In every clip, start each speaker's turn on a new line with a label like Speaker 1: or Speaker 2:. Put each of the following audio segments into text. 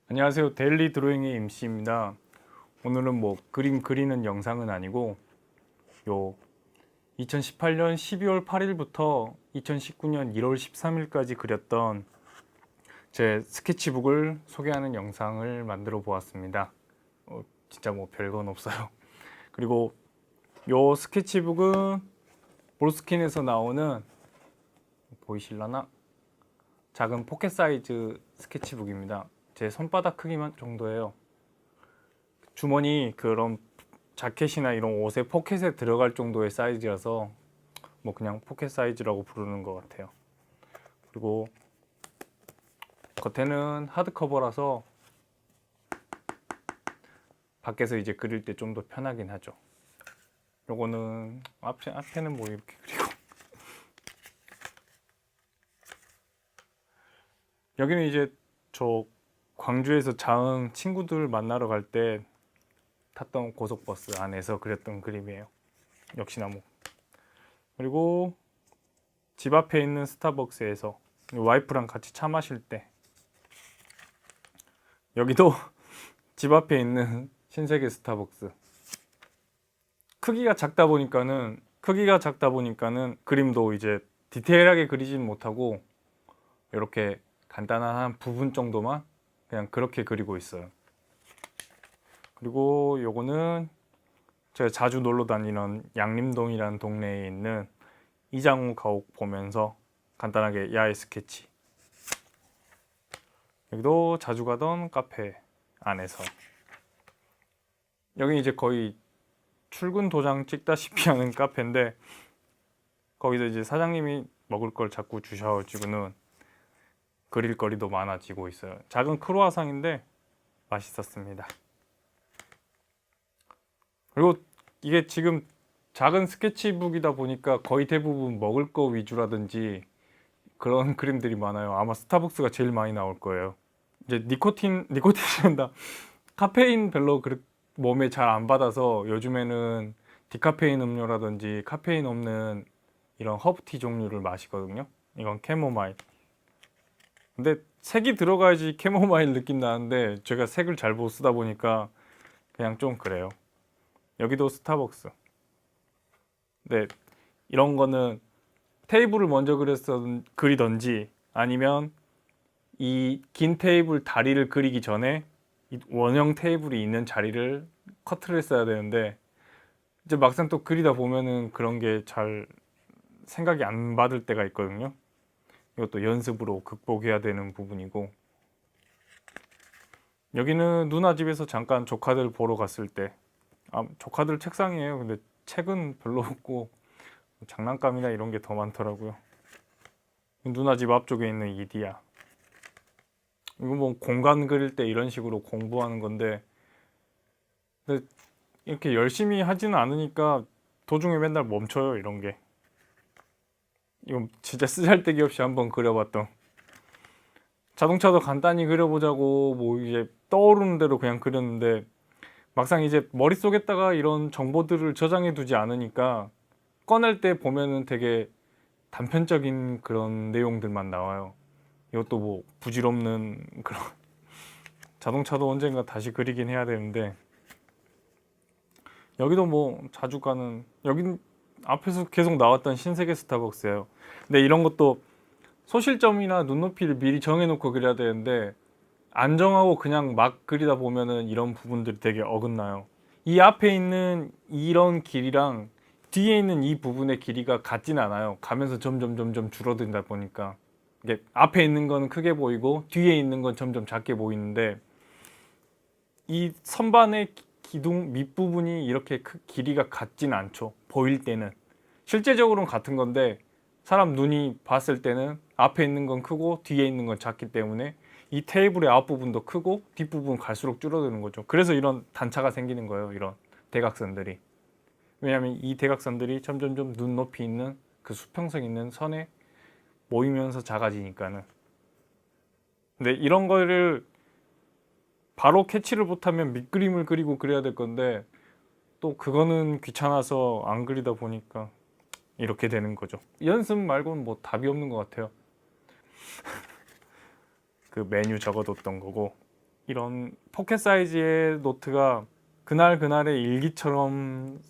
Speaker 1: 안녕하세요. 데일리 드로잉의 임씨입니다. 오늘은 그림 그리는 영상은 아니고 2018년 12월 8일부터 2019년 1월 13일까지 그렸던 제 스케치북을 소개하는 영상을 만들어 보았습니다. 진짜 별건 없어요. 그리고 요 스케치북은 몰스킨에서 나오는, 보이실라나? 작은 포켓 사이즈 스케치북입니다. 제 손바닥 크기만 정도예요. 주머니 그런 자켓이나 이런 옷에 포켓에 들어갈 정도의 사이즈라서 그냥 포켓 사이즈라고 부르는 것 같아요. 그리고 겉에는 하드커버라서 밖에서 이제 그릴 때 좀 더 편하긴 하죠. 요거는 앞에는 이렇게 그리고 여기는 이제 저 광주에서 자흥 친구들 만나러 갈 때 탔던 고속버스 안에서 그렸던 그림이에요. 역시나 그리고 집 앞에 있는 스타벅스에서 와이프랑 같이 차 마실 때, 여기도 집 앞에 있는 신세계 스타벅스. 크기가 작다 보니까는 그림도 이제 디테일하게 그리진 못하고 이렇게 간단한 한 부분 정도만 그냥 그렇게 그리고 있어요. 그리고 요거는 제가 자주 놀러 다니는 양림동이라는 동네에 있는 이장우 가옥 보면서 간단하게 야외 스케치. 여기도 자주 가던 카페 안에서. 여기 이제 거의 출근 도장 찍다시피 하는 카페인데, 거기서 이제 사장님이 먹을 걸 자꾸 주셔가지고는 그릴 거리도 많아지고 있어요. 작은 크루아상인데 맛있었습니다. 그리고 이게 지금 작은 스케치북이다 보니까 거의 대부분 먹을 거 위주라든지 그런 그림들이 많아요. 아마 스타벅스가 제일 많이 나올 거예요. 이제 니코틴이란다. 카페인 별로 몸에 잘 안 받아서 요즘에는 디카페인 음료라든지 카페인 없는 이런 허브티 종류를 마시거든요. 이건 캐모마일. 근데 색이 들어가야지 캐모마일 느낌 나는데 제가 색을 잘 못 쓰다 보니까 그냥 좀 그래요. 여기도 스타벅스. 네, 이런 거는 테이블을 먼저 그리던지 아니면 이 긴 테이블 다리를 그리기 전에 이 원형 테이블이 있는 자리를 커트를 했어야 되는데, 이제 막상 또 그리다 보면은 그런 게 잘 생각이 안 받을 때가 있거든요. 이것도 연습으로 극복해야 되는 부분이고, 여기는 누나 집에서 잠깐 조카들 보러 갔을 때, 조카들 책상이에요. 근데 책은 별로 없고 장난감이나 이런 게 더 많더라고요. 누나 집 앞쪽에 있는 이디야. 이거 공간 그릴 때 이런 식으로 공부하는 건데, 근데 이렇게 열심히 하지는 않으니까 도중에 맨날 멈춰요. 이런 게. 이건 진짜 쓰잘데기 없이 한번 그려봤던. 자동차도 간단히 그려보자고 이제 떠오르는 대로 그냥 그렸는데, 막상 이제 머릿속에다가 이런 정보들을 저장해 두지 않으니까 꺼낼 때 보면은 되게 단편적인 그런 내용들만 나와요. 이것도 부질없는 그런. 자동차도 언젠가 다시 그리긴 해야 되는데, 여기도 자주 가는, 여긴 앞에서 계속 나왔던 신세계 스타벅스예요. 근데 이런 것도 소실점이나 눈높이를 미리 정해놓고 그려야 되는데, 안 정하고 그냥 막 그리다 보면은 이런 부분들이 되게 어긋나요. 이 앞에 있는 이런 길이랑 뒤에 있는 이 부분의 길이가 같진 않아요. 가면서 점점 줄어든다 보니까 이게 앞에 있는 건 크게 보이고 뒤에 있는 건 점점 작게 보이는데, 이 선반의 기둥 밑부분이 이렇게 길이가 같진 않죠. 보일 때는. 실제적으로는 같은 건데 사람 눈이 봤을 때는 앞에 있는 건 크고 뒤에 있는 건 작기 때문에 이 테이블의 앞부분도 크고 뒷부분 갈수록 줄어드는 거죠. 그래서 이런 단차가 생기는 거예요. 이런 대각선들이. 왜냐하면 이 대각선들이 점점점 눈높이 있는 그 수평성 있는 선에 모이면서 작아지니까는. 근데 이런 거를 바로 캐치를 못하면 밑그림을 그리고 그래야 될 건데, 또 그거는 귀찮아서 안 그리다 보니까 이렇게 되는 거죠. 연습 말고는 답이 없는 것 같아요. 그 메뉴 적어뒀던 거고. 이런 포켓 사이즈의 노트가 그날 그날의 일기처럼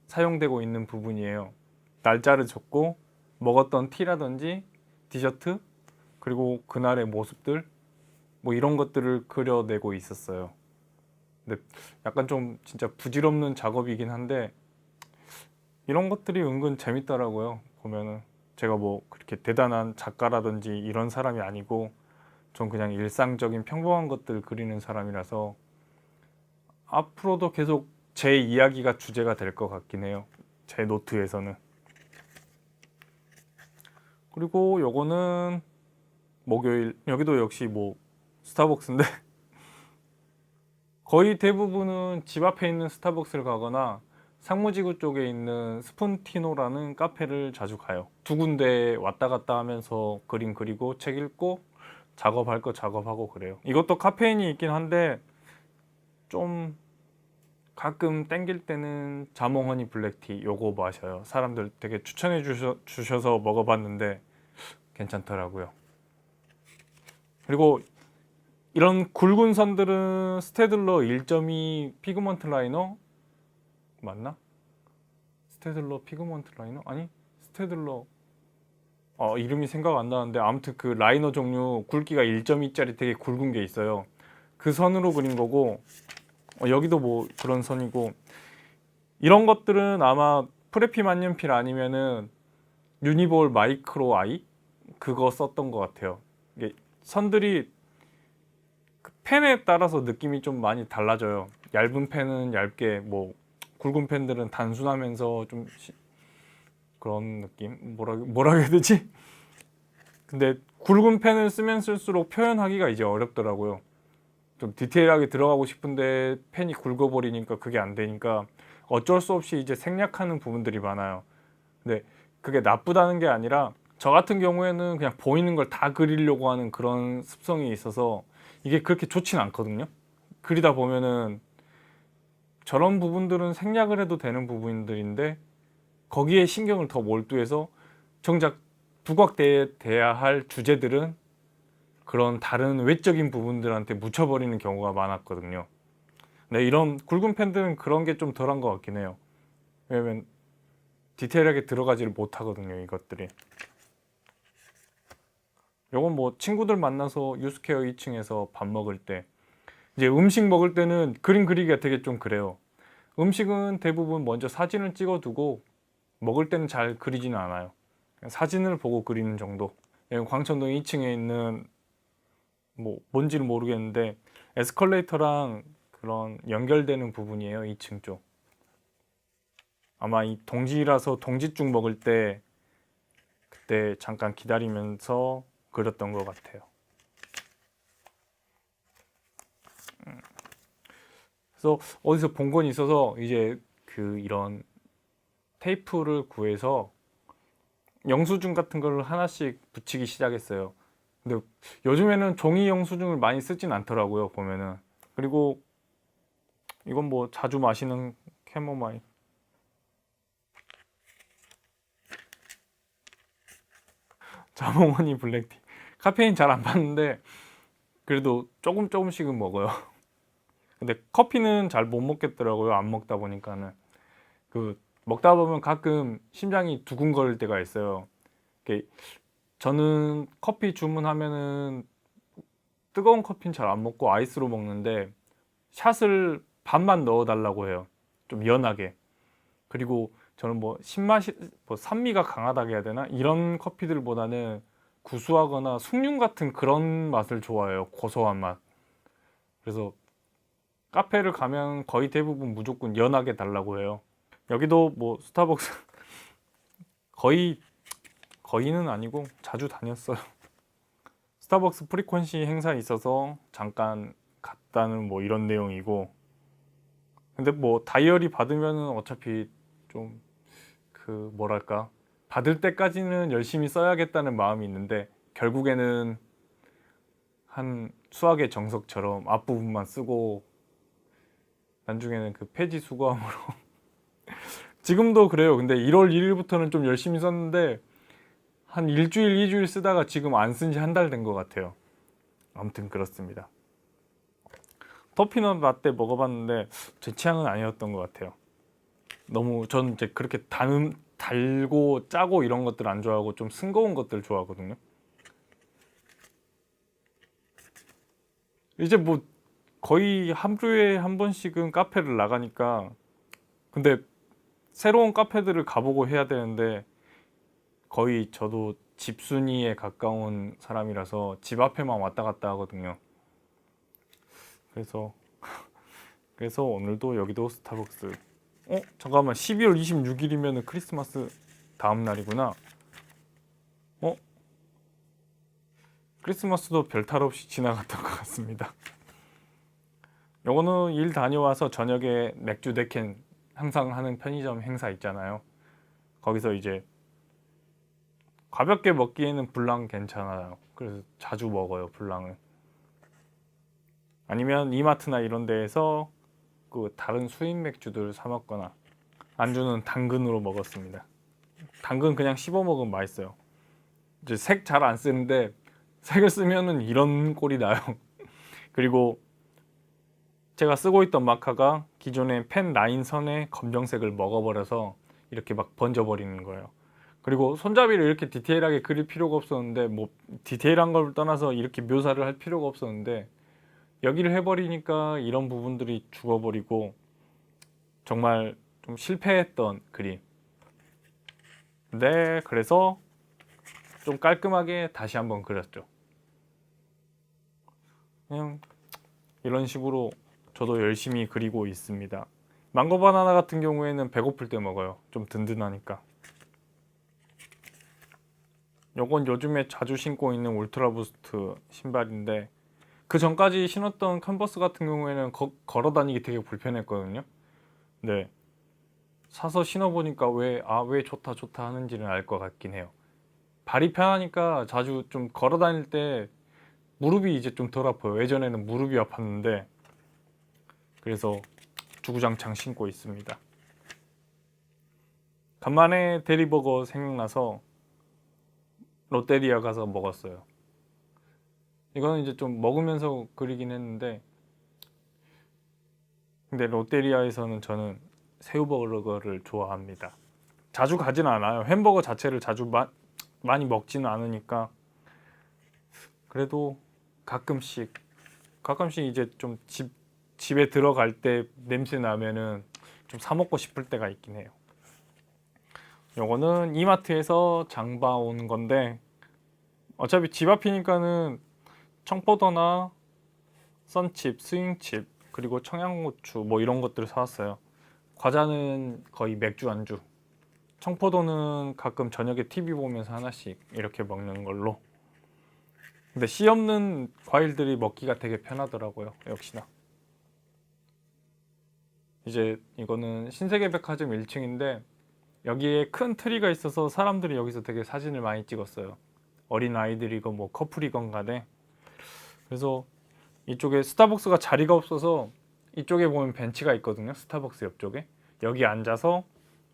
Speaker 1: 사용되고 있는 부분이에요. 날짜를 적고 먹었던 티라든지 디저트 그리고 그날의 모습들 뭐 이런 것들을 그려내고 있었어요. 근데 약간 좀 진짜 부질없는 작업이긴 한데 이런 것들이 은근 재밌더라고요. 보면은 제가 뭐 그렇게 대단한 작가라든지 이런 사람이 아니고 전 그냥 일상적인 평범한 것들 그리는 사람이라서 앞으로도 계속 제 이야기가 주제가 될 것 같긴 해요. 제 노트에서는. 그리고 요거는 목요일 여기도 역시 뭐 스타벅스인데 거의 대부분은 집 앞에 있는 스타벅스를 가거나 상무지구 쪽에 있는 스푼티노라는 카페를 자주 가요. 두 군데 왔다 갔다 하면서 그림 그리고 책 읽고 작업할 거 작업하고 그래요. 이것도 카페인이 있긴 한데 좀 가끔 땡길 때는 자몽 허니 블랙티 요거 마셔요. 사람들 되게 추천해 주셔서 먹어봤는데 괜찮더라고요. 그리고 이런 굵은 선들은 스테들러 1.2 피그먼트 라이너 맞나? 스테들러 피그먼트 라이너? 아니 스테들러 이름이 생각 안 나는데 아무튼 그 라이너 종류 굵기가 1.2짜리 되게 굵은 게 있어요. 그 선으로 그린 거고 여기도 뭐 그런 선이고 이런 것들은 아마 프레피 만년필 아니면은 유니볼 마이크로 아이 그거 썼던 것 같아요. 이게 선들이 그 펜에 따라서 느낌이 좀 많이 달라져요. 얇은 펜은 얇게 뭐 굵은 펜들은 단순하면서 좀 그런 느낌 뭐라 해야 되지? 근데 굵은 펜을 쓰면 쓸수록 표현하기가 이제 어렵더라고요. 좀 디테일하게 들어가고 싶은데 펜이 굵어버리니까 그게 안 되니까 어쩔 수 없이 이제 생략하는 부분들이 많아요. 근데 그게 나쁘다는 게 아니라 저 같은 경우에는 그냥 보이는 걸 다 그리려고 하는 그런 습성이 있어서 이게 그렇게 좋진 않거든요. 그리다 보면은 저런 부분들은 생략을 해도 되는 부분들인데 거기에 신경을 더 몰두해서 정작 부각돼야 할 주제들은 그런 다른 외적인 부분들한테 묻혀버리는 경우가 많았거든요. 네, 이런 굵은 펜들은 그런 게 좀 덜한 것 같긴 해요. 왜냐면 디테일하게 들어가지를 못하거든요, 이것들이. 요건 뭐 친구들 만나서 유스케어 2층에서 밥 먹을 때 이제 음식 먹을 때는 그림 그리기가 되게 좀 그래요. 음식은 대부분 먼저 사진을 찍어두고 먹을 때는 잘 그리지는 않아요. 그냥 사진을 보고 그리는 정도. 광천동 2층에 있는 뭐 뭔지는 모르겠는데 에스컬레이터랑 그런 연결되는 부분이에요. 2층 쪽. 아마 이 동지라서 동지죽 먹을 때 그때 잠깐 기다리면서 그렸던 것 같아요. 그래서 어디서 본 건 있어서 이제 그 이런 테이프를 구해서 영수증 같은 걸 하나씩 붙이기 시작했어요. 근데 요즘에는 종이 영수증을 많이 쓰진 않더라고요, 보면은. 그리고 이건 뭐 자주 마시는 캐모마일. 자몽허니 블랙티. 카페인 잘 안 받는데 그래도 조금씩은 먹어요. 근데 커피는 잘 못 먹겠더라고요. 안 먹다 보니까는. 그 먹다 보면 가끔 심장이 두근거릴 때가 있어요. 저는 커피 주문하면은 뜨거운 커피는 잘 안 먹고 아이스로 먹는데 샷을 반만 넣어 달라고 해요. 좀 연하게. 그리고 저는 뭐 신맛이 뭐 산미가 강하다고 해야 되나? 이런 커피들보다는 구수하거나 숭늉 같은 그런 맛을 좋아해요. 고소한 맛. 그래서 카페를 가면 거의 대부분 무조건 연하게 달라고 해요. 여기도 뭐 스타벅스 거의 거의는 아니고 자주 다녔어요. 스타벅스 프리퀀시 행사 있어서 잠깐 갔다는 뭐 이런 내용이고 근데 뭐 다이어리 받으면은 어차피 좀 그 뭐랄까 받을 때까지는 열심히 써야겠다는 마음이 있는데 결국에는 한 수학의 정석처럼 앞부분만 쓰고 나중에는 그 폐지 수거함으로 지금도 그래요. 근데 1월 1일부터는 좀 열심히 썼는데 한 일주일, 2주일 쓰다가 지금 안 쓴 지 한 달 된 것 같아요. 아무튼 그렇습니다. 터피넛 라떼 먹어봤는데 제 취향은 아니었던 것 같아요. 너무 전 이제 그렇게 달고 짜고 이런 것들 안 좋아하고 좀 싱거운 것들 좋아하거든요. 이제 뭐 거의 하루에 한 번씩은 카페를 나가니까, 근데 새로운 카페들을 가보고 해야 되는데 거의 저도 집순이에 가까운 사람이라서 집 앞에만 왔다 갔다 하거든요. 그래서 오늘도 여기도 스타벅스. 잠깐만, 12월 26일이면 크리스마스 다음 날이구나. 어? 크리스마스도 별탈 없이 지나갔던 것 같습니다. 요거는 일 다녀와서 저녁에 맥주 4캔 항상 하는 편의점 행사 있잖아요. 거기서 이제 가볍게 먹기에는 블랑 괜찮아요. 그래서 자주 먹어요, 블랑은. 아니면 이마트나 이런 데에서 그 다른 수입 맥주들 사 먹거나, 안주는 당근으로 먹었습니다. 당근 그냥 씹어 먹으면 맛있어요. 이제 색 잘 안 쓰는데 색을 쓰면은 이런 꼴이 나요. 그리고 제가 쓰고 있던 마카가 기존의 펜 라인 선의 검정색을 먹어버려서 이렇게 막 번져버리는 거예요. 그리고 손잡이를 이렇게 디테일하게 그릴 필요가 없었는데, 뭐 디테일한 걸 떠나서 이렇게 묘사를 할 필요가 없었는데 여기를 해버리니까 이런 부분들이 죽어버리고 정말 좀 실패했던 그림. 네, 그래서 좀 깔끔하게 다시 한번 그렸죠. 그냥 이런 식으로 저도 열심히 그리고 있습니다. 망고 바나나 같은 경우에는 배고플 때 먹어요. 좀 든든하니까. 요건 요즘에 자주 신고 있는 울트라 부스트 신발인데, 그 전까지 신었던 컨버스 같은 경우에는 걸어 다니기 되게 불편했거든요. 네, 사서 신어보니까 왜 좋다 좋다 하는지는 알 것 같긴 해요. 발이 편하니까 자주 좀 걸어 다닐 때 무릎이 이제 좀 덜 아파요. 예전에는 무릎이 아팠는데, 그래서 주구장창 신고 있습니다. 간만에 대리버거 생각나서 롯데리아 가서 먹었어요. 이거는 이제 좀 먹으면서 그리긴 했는데, 근데 롯데리아에서는 저는 새우버거를 좋아합니다. 자주 가진 않아요. 햄버거 자체를 자주 많이 먹지는 않으니까. 그래도 가끔씩 이제 좀 집에 들어갈 때 냄새 나면은 좀 사 먹고 싶을 때가 있긴 해요. 요거는 이마트에서 장봐 온 건데, 어차피 집 앞이니까는 청포도나 썬칩, 스윙칩, 그리고 청양고추 뭐 이런 것들을 사왔어요. 과자는 거의 맥주 안주, 청포도는 가끔 저녁에 TV 보면서 하나씩 이렇게 먹는 걸로. 근데 씨 없는 과일들이 먹기가 되게 편하더라고요, 역시나. 이제 이거는 신세계백화점 1층인데 여기에 큰 트리가 있어서 사람들이 여기서 되게 사진을 많이 찍었어요. 어린 아이들이건 뭐 커플이건 간에. 그래서 이쪽에 스타벅스가 자리가 없어서 이쪽에 보면 벤치가 있거든요, 스타벅스 옆쪽에. 여기 앉아서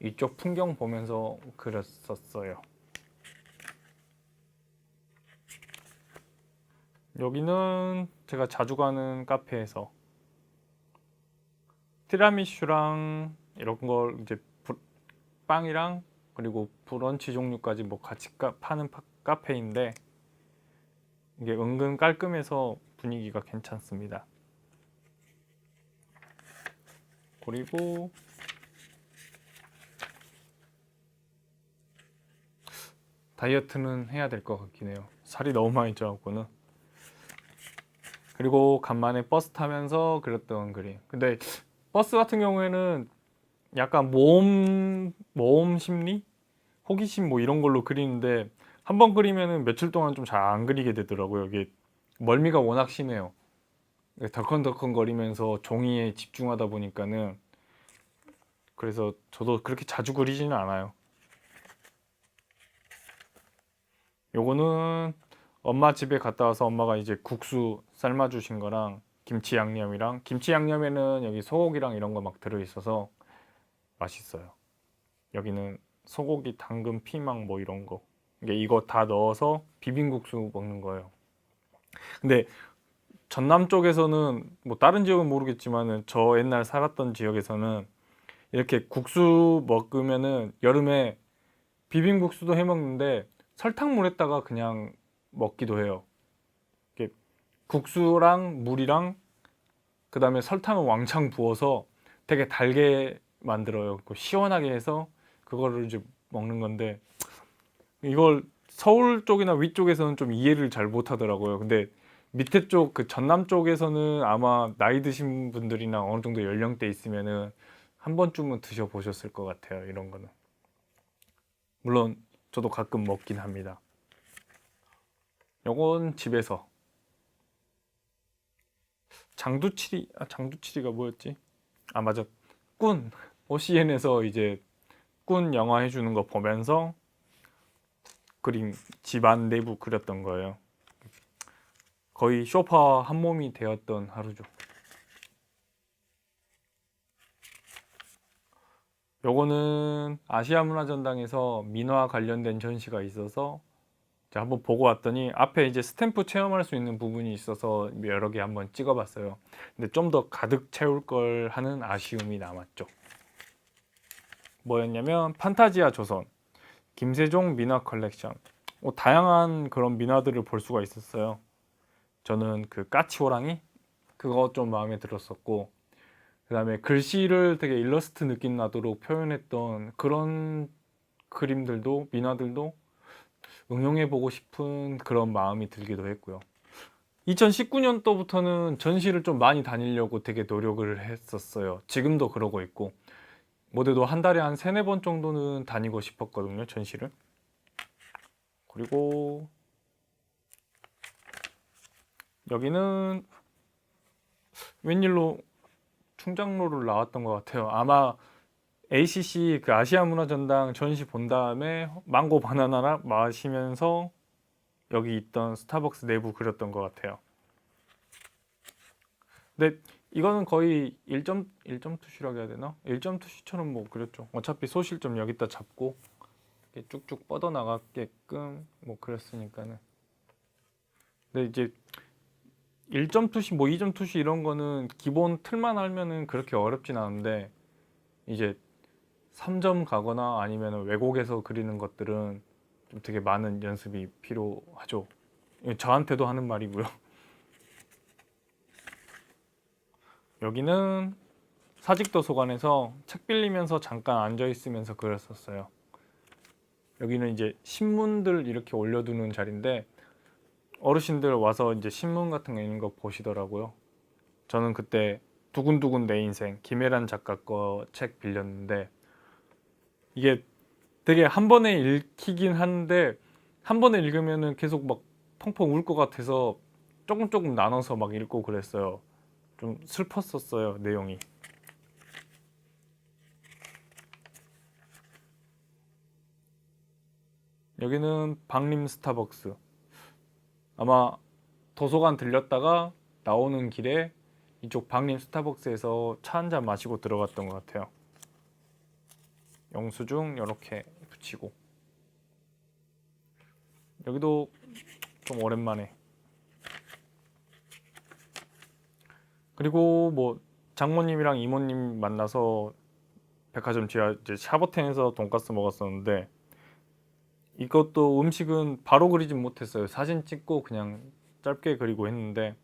Speaker 1: 이쪽 풍경 보면서 그렸었어요. 여기는 제가 자주 가는 카페에서 티라미슈랑 이런 걸 이제 빵이랑 그리고 브런치 종류까지 뭐 같이 파는 카페인데, 이게 은근 깔끔해서 분위기가 괜찮습니다. 그리고 다이어트는 해야 될 것 같긴 해요. 살이 너무 많이 쪄갖고는. 그리고 간만에 버스 타면서 그렸던 그림. 근데 버스 같은 경우에는 약간 모험 심리? 호기심 뭐 이런 걸로 그리는데, 한 번 그리면은 며칠 동안 좀 잘 안 그리게 되더라고요. 이게 멀미가 워낙 심해요. 덜컹덜컹 거리면서 종이에 집중하다 보니까는. 그래서 저도 그렇게 자주 그리지는 않아요. 요거는 엄마 집에 갔다 와서 엄마가 이제 국수 삶아 주신 거랑 김치 양념이랑, 김치 양념에는 여기 소고기랑 이런 거 막 들어 있어서 맛있어요. 여기는 소고기, 당근, 피망 뭐 이런 거. 이거 다 넣어서 비빔국수 먹는 거예요. 근데 전남 쪽에서는 뭐 다른 지역은 모르겠지만은 저 옛날 살았던 지역에서는 이렇게 국수 먹으면은 여름에 비빔국수도 해 먹는데 설탕물에다가 그냥 먹기도 해요. 이렇게 국수랑 물이랑 그다음에 설탕을 왕창 부어서 되게 달게 만들어요. 그 시원하게 해서 그거를 이제 먹는 건데 이걸 서울 쪽이나 위쪽에서는 좀 이해를 잘 못하더라고요. 근데 밑에 쪽 그 전남 쪽에서는 아마 나이 드신 분들이나 어느 정도 연령대 있으면은 한 번쯤은 드셔보셨을 것 같아요. 이런 거는. 물론 저도 가끔 먹긴 합니다. 요건 집에서 장두치리가 뭐였지? 아 맞아. 꾼 OCN에서 이제 꾼 영화 해주는 거 보면서 그림 집안 내부 그렸던 거예요. 거의 쇼파 한 몸이 되었던 하루죠. 요거는 아시아 문화전당에서 민화 관련된 전시가 있어서 제가 한번 보고 왔더니 앞에 이제 스탬프 체험할 수 있는 부분이 있어서 여러 개 한번 찍어봤어요. 근데 좀 더 가득 채울 걸 하는 아쉬움이 남았죠. 뭐였냐면 판타지아 조선 김세종 민화 컬렉션. 다양한 그런 민화들을 볼 수가 있었어요. 저는 그 까치호랑이 그거 좀 마음에 들었었고 그 다음에 글씨를 되게 일러스트 느낌 나도록 표현했던 그런 그림들도 민화들도 응용해 보고 싶은 그런 마음이 들기도 했고요. 2019년도부터는 전시를 좀 많이 다니려고 되게 노력을 했었어요. 지금도 그러고 있고 모델도 한 달에 한 세네 번 정도는 다니고 싶었거든요, 전시를. 그리고 여기는 웬일로 충장로를 나왔던 것 같아요. 아마 ACC 그 아시아 문화전당 전시 본 다음에 망고 바나나랑 마시면서 여기 있던 스타벅스 내부 그렸던 것 같아요. 근데 이거는 거의 1점 투시라고 해야 되나? 1점 투시처럼 뭐 그렸죠. 어차피 소실점 여기다 잡고 이렇게 쭉쭉 뻗어 나가게끔 뭐 그랬으니까는. 근데 이제 1점 투시 뭐 2점 투시 이런 거는 기본 틀만 알면은 그렇게 어렵진 않은데 이제 3점 가거나 아니면 왜곡해서 그리는 것들은 좀 되게 많은 연습이 필요하죠. 저한테도 하는 말이고요. 여기는 사직도서관에서 책 빌리면서 잠깐 앉아 있으면서 그렸었어요. 여기는 이제 신문들 이렇게 올려두는 자리인데 어르신들 와서 이제 신문 같은 거 있는 거 보시더라고요. 저는 그때 두근두근 내 인생 김혜란 작가 거 책 빌렸는데 이게 되게 한 번에 읽히긴 하는데 한 번에 읽으면은 계속 막 펑펑 울 것 같아서 조금 나눠서 막 읽고 그랬어요. 좀 슬펐었어요, 내용이. 여기는 박림 스타벅스. 아마 도서관 들렸다가 나오는 길에 이쪽 박림 스타벅스에서 차 한 잔 마시고 들어갔던 것 같아요. 영수증 이렇게 붙이고. 여기도 좀 오랜만에. 그리고 뭐 장모님이랑 이모님 만나서 백화점 지하 이제 샤버텐에서 돈가스 먹었었는데 이것도 음식은 바로 그리진 못했어요. 사진 찍고 그냥 짧게 그리고 했는데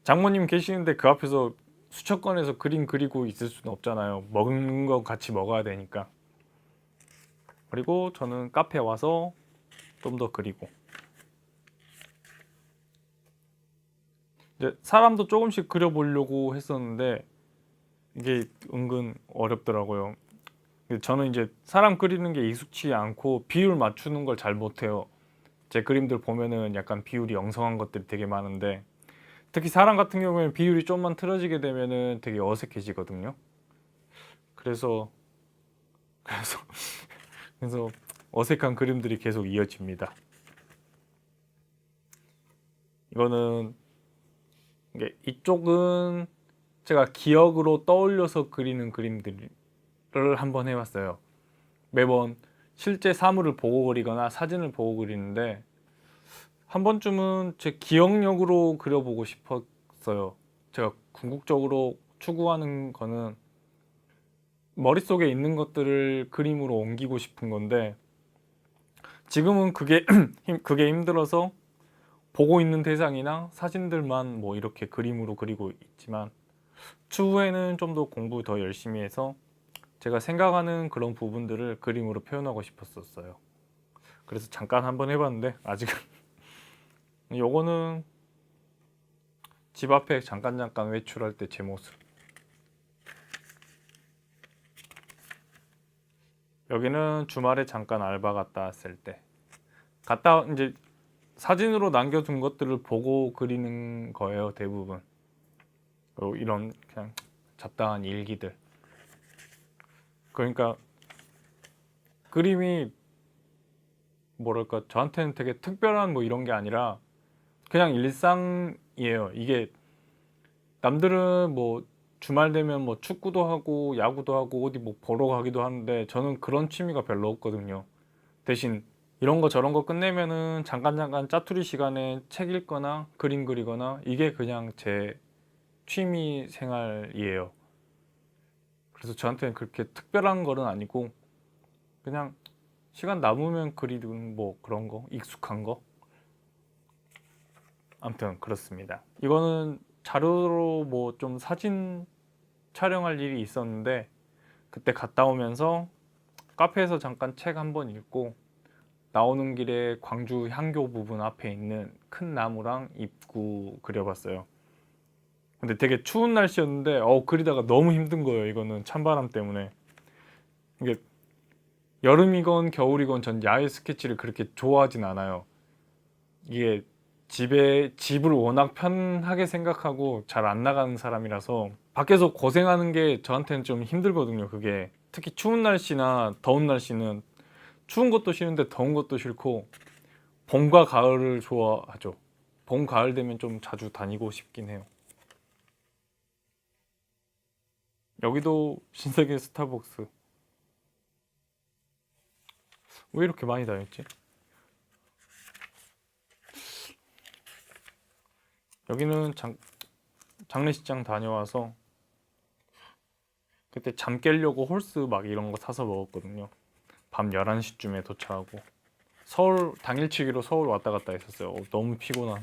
Speaker 1: 장모님 계시는데 그 앞에서 수첩 꺼내서 그림 그리고 있을 수는 없잖아요. 먹는 거 같이 먹어야 되니까. 그리고 저는 카페 와서 좀 더 그리고 이제 사람도 조금씩 그려보려고 했었는데 이게 은근 어렵더라고요. 저는 이제 사람 그리는 게 익숙치 않고 비율 맞추는 걸 잘 못해요. 제 그림들 보면은 약간 비율이 엉성한 것들이 되게 많은데 특히 사람 같은 경우에는 비율이 좀만 틀어지게 되면은 되게 어색해지거든요. 그래서 그래서 그래서 어색한 그림들이 계속 이어집니다. 이거는 이쪽은 제가 기억으로 떠올려서 그리는 그림들을 한번 해봤어요. 매번 실제 사물을 보고 그리거나 사진을 보고 그리는데 한 번쯤은 제 기억력으로 그려보고 싶었어요. 싶었어요. 제가 궁극적으로 추구하는 거는 머릿속에 있는 것들을 그림으로 옮기고 싶은 건데 지금은 그게 그게 힘들어서 보고 있는 대상이나 사진들만 뭐 이렇게 그림으로 그리고 있지만 추후에는 좀 더 공부 더 열심히 해서 제가 생각하는 그런 부분들을 그림으로 표현하고 싶었었어요. 그래서 잠깐 한번 해봤는데 아직은 요거는 집 앞에 잠깐 외출할 때 제 모습. 여기는 주말에 잠깐 알바 갔다 왔을 때 갔다 이제 사진으로 남겨둔 것들을 보고 그리는 거예요 대부분. 이런 그냥 잡다한 일기들. 그러니까 그림이 뭐랄까 저한테는 되게 특별한 뭐 이런 게 아니라 그냥 일상이에요. 이게 남들은 뭐 주말 되면 뭐 축구도 하고 야구도 하고 어디 뭐 보러 가기도 하는데 저는 그런 취미가 별로 없거든요. 대신 이런 거 저런 거 끝내면은 잠깐 짜투리 시간에 책 읽거나 그림 그리거나 이게 그냥 제 취미 생활이에요. 그래서 저한테는 그렇게 특별한 거는 아니고 그냥 시간 남으면 그리는 뭐 그런 거 익숙한 거 아무튼 그렇습니다. 이거는 자료로 뭐 좀 사진 촬영할 일이 있었는데 그때 갔다 오면서 카페에서 잠깐 책 한 번 읽고 나오는 길에 광주 향교 부분 앞에 있는 큰 나무랑 입구 그려봤어요. 근데 되게 추운 날씨였는데 그리다가 너무 힘든 거예요. 이거는 찬바람 때문에. 이게 여름이건 겨울이건 전 야외 스케치를 그렇게 좋아하진 않아요. 이게 집을 워낙 편하게 생각하고 잘 안 나가는 사람이라서 밖에서 고생하는 게 저한테는 좀 힘들거든요. 그게 특히 추운 날씨나 더운 날씨는 추운 것도 싫은데 더운 것도 싫고 봄과 가을을 좋아하죠. 봄, 가을 되면 좀 자주 다니고 싶긴 해요. 여기도 신세계 스타벅스. 왜 이렇게 많이 다녔지? 여기는 장례식장 다녀와서 그때 잠 깨려고 홀스 막 이런 거 사서 먹었거든요. 밤 11시쯤에 도착하고 서울 당일치기로 서울 왔다 갔다 했었어요. 너무 피곤한.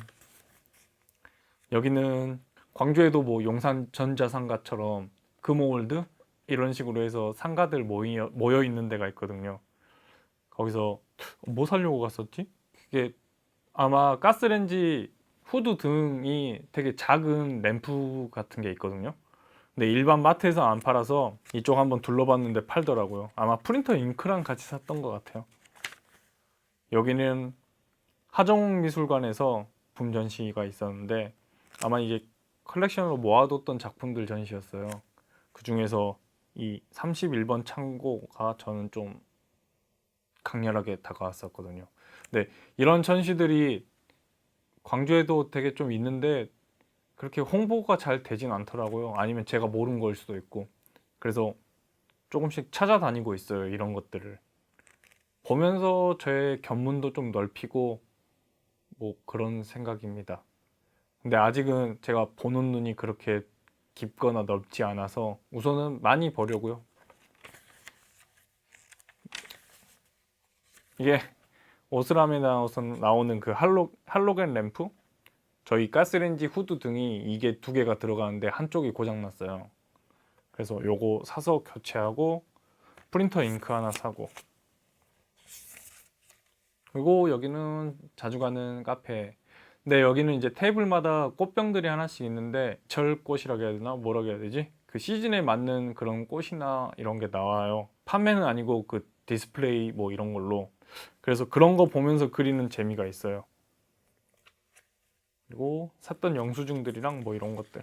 Speaker 1: 여기는 광주에도 뭐 용산 전자상가처럼 금호월드 이런 식으로 해서 상가들 모여 있는 데가 있거든요. 거기서 뭐 사려고 갔었지? 그게 아마 가스레인지 후드 등이 되게 작은 램프 같은 게 있거든요. 근데 일반 마트에서 안 팔아서 이쪽 한번 둘러봤는데 팔더라고요. 아마 프린터 잉크랑 같이 샀던 것 같아요. 여기는 하정미술관에서 붐 전시가 있었는데 아마 이게 컬렉션으로 모아뒀던 작품들 전시였어요. 그 중에서 이 31번 창고가 저는 좀 강렬하게 다가왔었거든요. 근데 이런 전시들이 광주에도 되게 좀 있는데 그렇게 홍보가 잘 되진 않더라고요. 아니면 제가 모르는 걸 수도 있고. 그래서 조금씩 찾아다니고 있어요. 이런 것들을. 보면서 저의 견문도 좀 넓히고 뭐 그런 생각입니다. 근데 아직은 제가 보는 눈이 그렇게 깊거나 넓지 않아서 우선은 많이 보려고요. 이게 오스람에 나오는 그 할로겐 램프? 저희 가스레인지 후드 등이 이게 두 개가 들어가는데 한쪽이 고장 났어요. 그래서 요거 사서 교체하고 프린터 잉크 하나 사고. 그리고 여기는 자주 가는 카페. 근데 여기는 이제 테이블마다 꽃병들이 하나씩 있는데 절꽃이라고 해야 되나? 뭐라고 해야 되지? 그 시즌에 맞는 그런 꽃이나 이런 게 나와요. 판매는 아니고 그 디스플레이 뭐 이런 걸로. 그래서 그런 거 보면서 그리는 재미가 있어요. 그리고 샀던 영수증들이랑 뭐 이런 것들.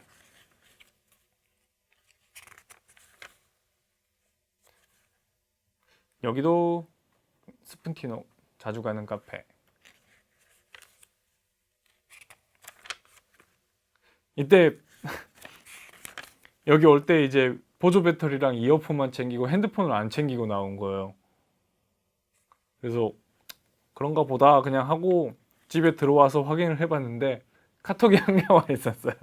Speaker 1: 여기도 스푼티노 자주 가는 카페. 이때 여기 올 때 이제 보조 배터리랑 이어폰만 챙기고 핸드폰을 안 챙기고 나온 거예요. 그래서 그런가 보다 그냥 하고 집에 들어와서 확인을 해봤는데 카톡이 한 개 와 있었어요.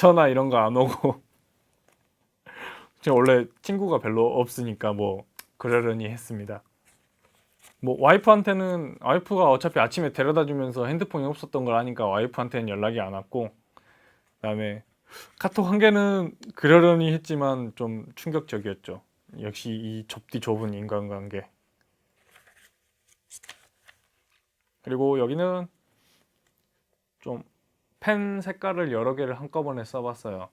Speaker 1: 전화 이런 거 안 오고 제가 원래 친구가 별로 없으니까 뭐 그러려니 했습니다. 뭐 와이프한테는 와이프가 어차피 아침에 데려다 주면서 핸드폰이 없었던 걸 아니까 와이프한테는 연락이 안 왔고, 그다음에 카톡 한 개는 그러려니 했지만 좀 충격적이었죠. 역시 이 좁디 좁은 인간관계. 그리고 여기는 좀 펜 색깔을 여러 개를 한꺼번에 써봤어요.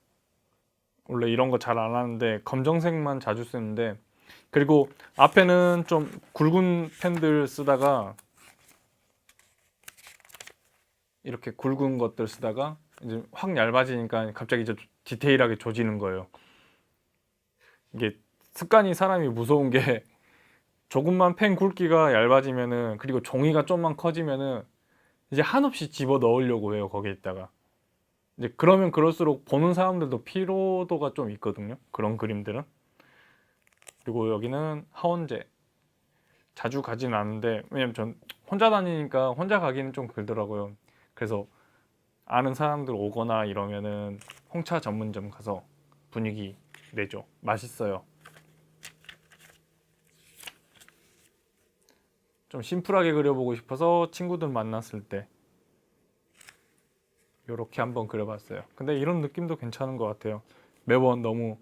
Speaker 1: 원래 이런 거 잘 안 하는데 검정색만 자주 쓰는데, 그리고 앞에는 좀 굵은 펜들 쓰다가 이렇게 굵은 것들 쓰다가 이제 확 얇아지니까 갑자기 이제 디테일하게 조지는 거예요. 이게 습관이 사람이 무서운 게 조금만 펜 굵기가 얇아지면은, 그리고 종이가 좀만 커지면은 이제 한없이 집어 넣으려고 해요, 거기에다가. 이제 그러면 그럴수록 보는 사람들도 피로도가 좀 있거든요, 그런 그림들은. 그리고 여기는 하원제. 자주 가진 않는데, 왜냐면 전 혼자 다니니까 혼자 가기는 좀 그러더라고요. 그래서 아는 사람들 오거나 이러면은 홍차 전문점 가서 분위기 내죠. 맛있어요. 좀 심플하게 그려보고 싶어서 친구들 만났을 때 이렇게 한번 그려봤어요. 근데 이런 느낌도 괜찮은 것 같아요. 매번 너무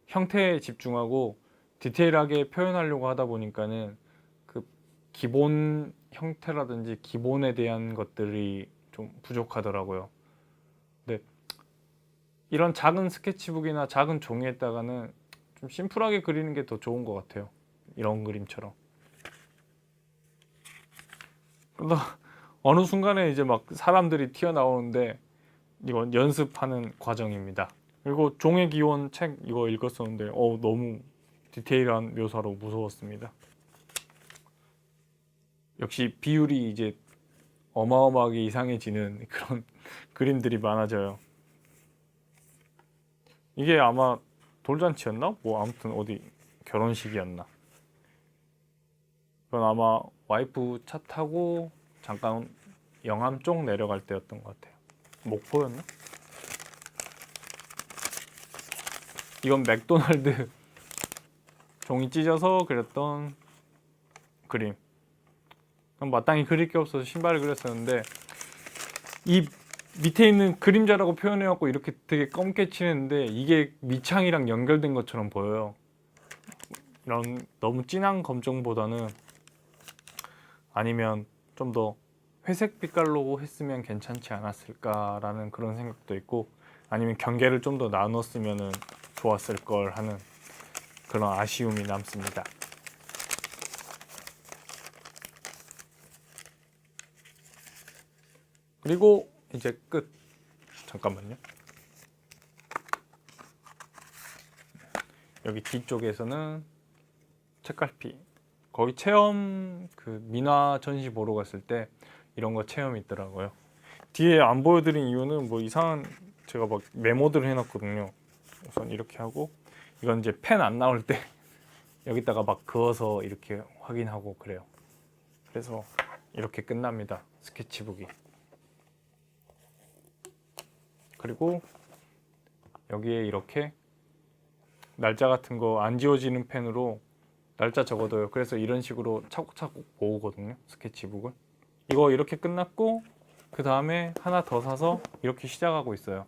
Speaker 1: 형태에 집중하고 디테일하게 표현하려고 하다 보니까는 그 기본 형태라든지 기본에 대한 것들이 좀 부족하더라고요. 근데 이런 작은 스케치북이나 작은 종이에다가는 좀 심플하게 그리는 게 더 좋은 것 같아요. 이런 그림처럼. 그러다 어느 순간에 이제 막 사람들이 튀어나오는데 이건 연습하는 과정입니다. 그리고 종의 기원 책 이거 읽었었는데 너무 디테일한 묘사로 무서웠습니다. 역시 비율이 이제 어마어마하게 이상해지는 그런 그림들이 많아져요. 이게 아마 돌잔치였나? 뭐 아무튼 어디 결혼식이었나? 이건 아마 와이프 차 타고 잠깐 영암 쪽 내려갈 때였던 것 같아요. 목포였나? 이건 맥도날드 종이 찢어서 그렸던 그림. 마땅히 그릴 게 없어서 신발을 그렸었는데, 이 밑에 있는 그림자라고 표현해갖고 이렇게 되게 검게 칠했는데 이게 밑창이랑 연결된 것처럼 보여요. 이런 너무 진한 검정보다는 아니면 좀 더 회색 빛깔로 했으면 괜찮지 않았을까라는 그런 생각도 있고, 아니면 경계를 좀 더 나눴으면 좋았을 걸 하는 그런 아쉬움이 남습니다. 그리고 이제 끝. 잠깐만요. 여기 뒤쪽에서는 책갈피. 거기 체험 그 민화 전시 보러 갔을 때 이런 거 체험이 있더라고요. 뒤에 안 보여드린 이유는 뭐 이상한 제가 막 메모들을 해놨거든요. 우선 이렇게 하고, 이건 이제 펜 안 나올 때 여기다가 막 그어서 이렇게 확인하고 그래요. 그래서 이렇게 끝납니다, 스케치북이. 그리고 여기에 이렇게 날짜 같은 거 안 지워지는 펜으로 날짜 적어둬요. 그래서 이런 식으로 차곡차곡 모으거든요, 스케치북을. 이거 이렇게 끝났고 그 다음에 하나 더 사서 이렇게 시작하고 있어요.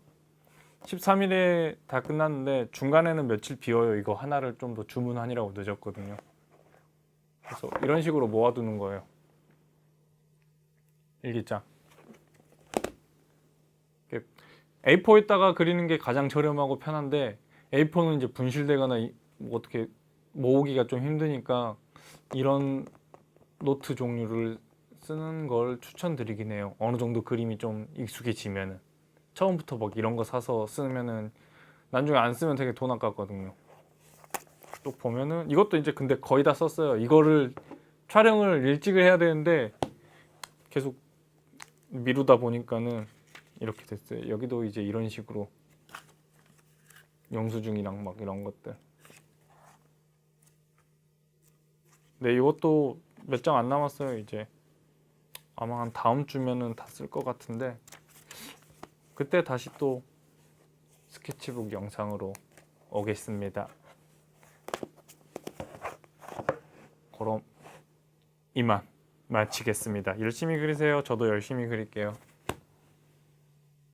Speaker 1: 13일에 다 끝났는데 중간에는 며칠 비어요. 이거 하나를 좀 더 주문하느라고 늦었거든요. 그래서 이런 식으로 모아두는 거예요, 일기장. A4에다가 그리는 게 가장 저렴하고 편한데, A4는 이제 분실되거나 뭐 어떻게 모으기가 좀 힘드니까 이런 노트 종류를 쓰는 걸 추천드리긴 해요. 어느 정도 그림이 좀 익숙해지면은. 처음부터 막 이런 거 사서 쓰면은 나중에 안 쓰면 되게 돈 아깝거든요. 또 보면은 이것도 이제 근데 거의 다 썼어요. 이거를 촬영을 일찍을 해야 되는데 계속 미루다 보니까는 이렇게 됐어요. 여기도 이제 이런 식으로 영수증이랑 막 이런 것들. 네, 이것도 몇 장 안 남았어요. 이제 아마 한 다음 주면은 다 쓸 것 같은데, 그때 다시 또 스케치북 영상으로 오겠습니다. 그럼 이만 마치겠습니다. 열심히 그리세요. 저도 열심히 그릴게요.